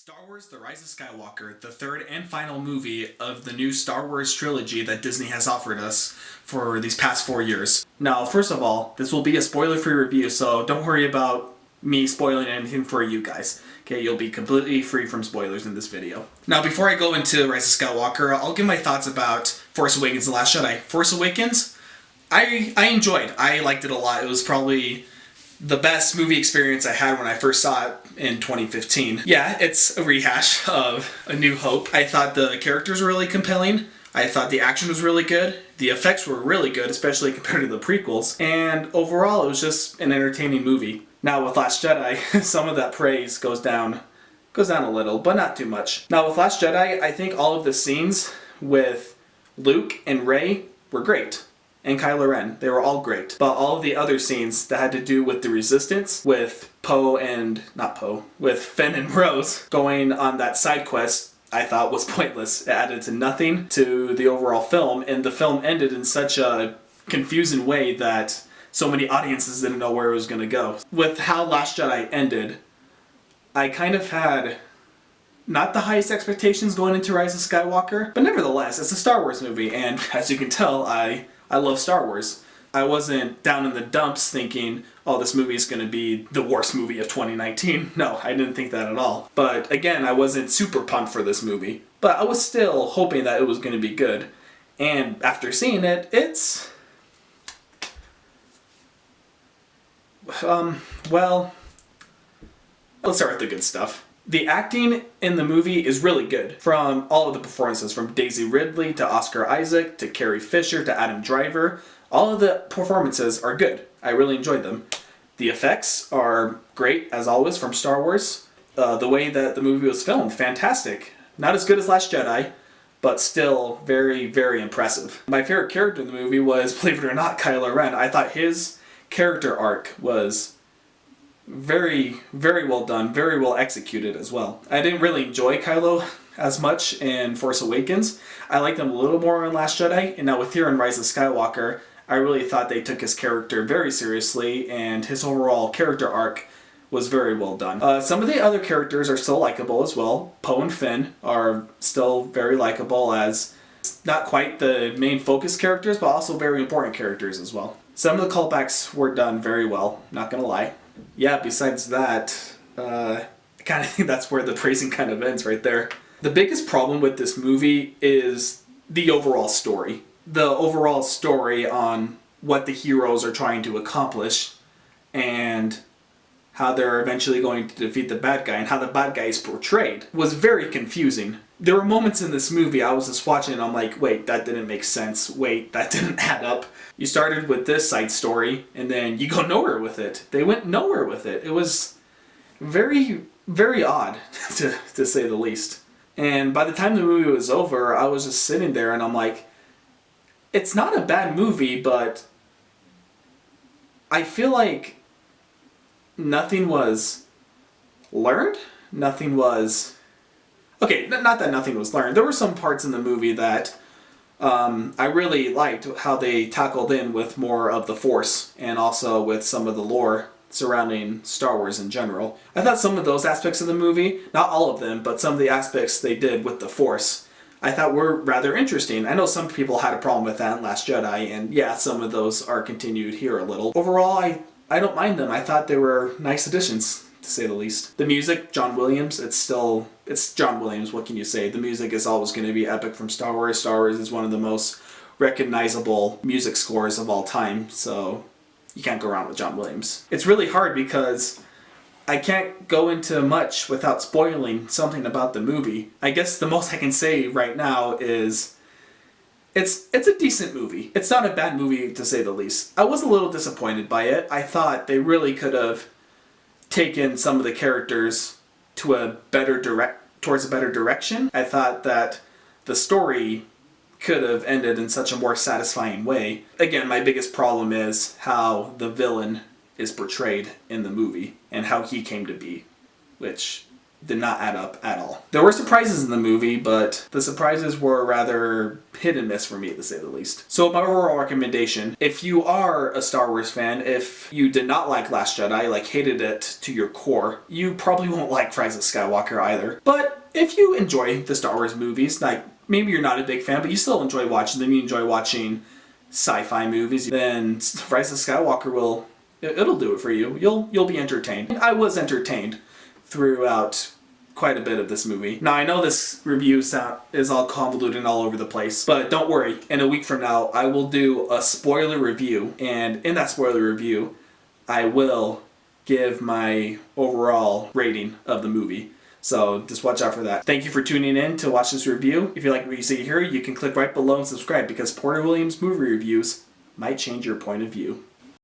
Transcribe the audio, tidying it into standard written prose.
Star Wars The Rise of Skywalker, the third and final movie of the new Star Wars trilogy that Disney has offered us for these past 4 years. Now, first of all, this will be a spoiler-free review, so don't worry about me spoiling anything for you guys. Okay, you'll be completely free from spoilers in this video. Now, before I go into Rise of Skywalker, I'll give my thoughts about Force Awakens: The Last Jedi. Force Awakens, I enjoyed. I liked it a lot. It was probably the best movie experience I had when I first saw it in 2015. Yeah, it's a rehash of A New Hope. I thought the characters were really compelling. I thought the action was really good. The effects were really good, especially compared to the prequels. And overall, it was just an entertaining movie. Now with Last Jedi, some of that praise goes down a little, but not too much. Now with Last Jedi, I think all of the scenes with Luke and Rey were great. And Kylo Ren. They were all great. But all of the other scenes that had to do with the Resistance, with with Finn and Rose going on that side quest, I thought was pointless. It added to nothing to the overall film, and the film ended in such a confusing way that so many audiences didn't know where it was going to go. With how Last Jedi ended, I kind of had not the highest expectations going into Rise of Skywalker, but nevertheless, it's a Star Wars movie, and as you can tell, I love Star Wars. I wasn't down in the dumps thinking, oh, this movie is going to be the worst movie of 2019. No, I didn't think that at all. But again, I wasn't super pumped for this movie. But I was still hoping that it was going to be good. And after seeing it, it's... well, let's start with the good stuff. The acting in the movie is really good. From all of the performances, from Daisy Ridley to Oscar Isaac to Carrie Fisher to Adam Driver, all of the performances are good. I really enjoyed them. The effects are great, as always, from Star Wars. The way that the movie was filmed, fantastic. Not as good as Last Jedi, but still very, very impressive. My favorite character in the movie was, believe it or not, Kylo Ren. I thought his character arc was very, very well done, very well executed as well. I didn't really enjoy Kylo as much in Force Awakens. I liked him a little more in Last Jedi, and now with here in Rise of Skywalker, I really thought they took his character very seriously, and his overall character arc was very well done. Some of the other characters are still likable as well. Poe and Finn are still very likable as not quite the main focus characters, but also very important characters as well. Some of the callbacks were done very well, not gonna lie. Yeah, besides that, I kind of think that's where the praising kind of ends right there. The biggest problem with this movie is the overall story. The overall story on what the heroes are trying to accomplish and how they're eventually going to defeat the bad guy and how the bad guy is portrayed was very confusing. There were moments in this movie I was just watching and I'm like, wait, that didn't make sense. Wait, that didn't add up. You started with this side story and then you go nowhere with it. They went nowhere with it. It was very, very odd, to say the least. And by the time the movie was over, I was just sitting there and I'm like, it's not a bad movie, but I feel like nothing was learned. Nothing was... Okay, not that nothing was learned. There were some parts in the movie that I really liked how they tackled in with more of the Force and also with some of the lore surrounding Star Wars in general. I thought some of those aspects of the movie, not all of them, but some of the aspects they did with the Force, I thought were rather interesting. I know some people had a problem with that in Last Jedi, and yeah, some of those are continued here a little. Overall, I don't mind them. I thought they were nice additions, to say the least. The music, John Williams, it's John Williams, what can you say? The music is always going to be epic from Star Wars. Star Wars is one of the most recognizable music scores of all time, so you can't go wrong with John Williams. It's really hard because I can't go into much without spoiling something about the movie. I guess the most I can say right now is it's a decent movie. It's not a bad movie, to say the least. I was a little disappointed by it. I thought they really could have taken some of the characters to towards a better direction. I thought that the story could have ended in such a more satisfying way. Again, my biggest problem is how the villain is portrayed in the movie and how he came to be, which did not add up at all. There were surprises in the movie, but the surprises were rather hit and miss for me, to say the least. So my overall recommendation, if you are a Star Wars fan, if you did not like Last Jedi, like hated it to your core, you probably won't like Rise of Skywalker either. But if you enjoy the Star Wars movies, like maybe you're not a big fan, but you still enjoy watching them, you enjoy watching sci-fi movies, then Rise of Skywalker it'll do it for you. You'll be entertained. I was entertained throughout quite a bit of this movie. Now I know this review is all convoluted and all over the place, but don't worry, in a week from now I will do a spoiler review, and in that spoiler review I will give my overall rating of the movie. So just watch out for that. Thank you for tuning in to watch this review. If you like what you see here, you can click right below and subscribe, because Porter Williams movie reviews might change your point of view.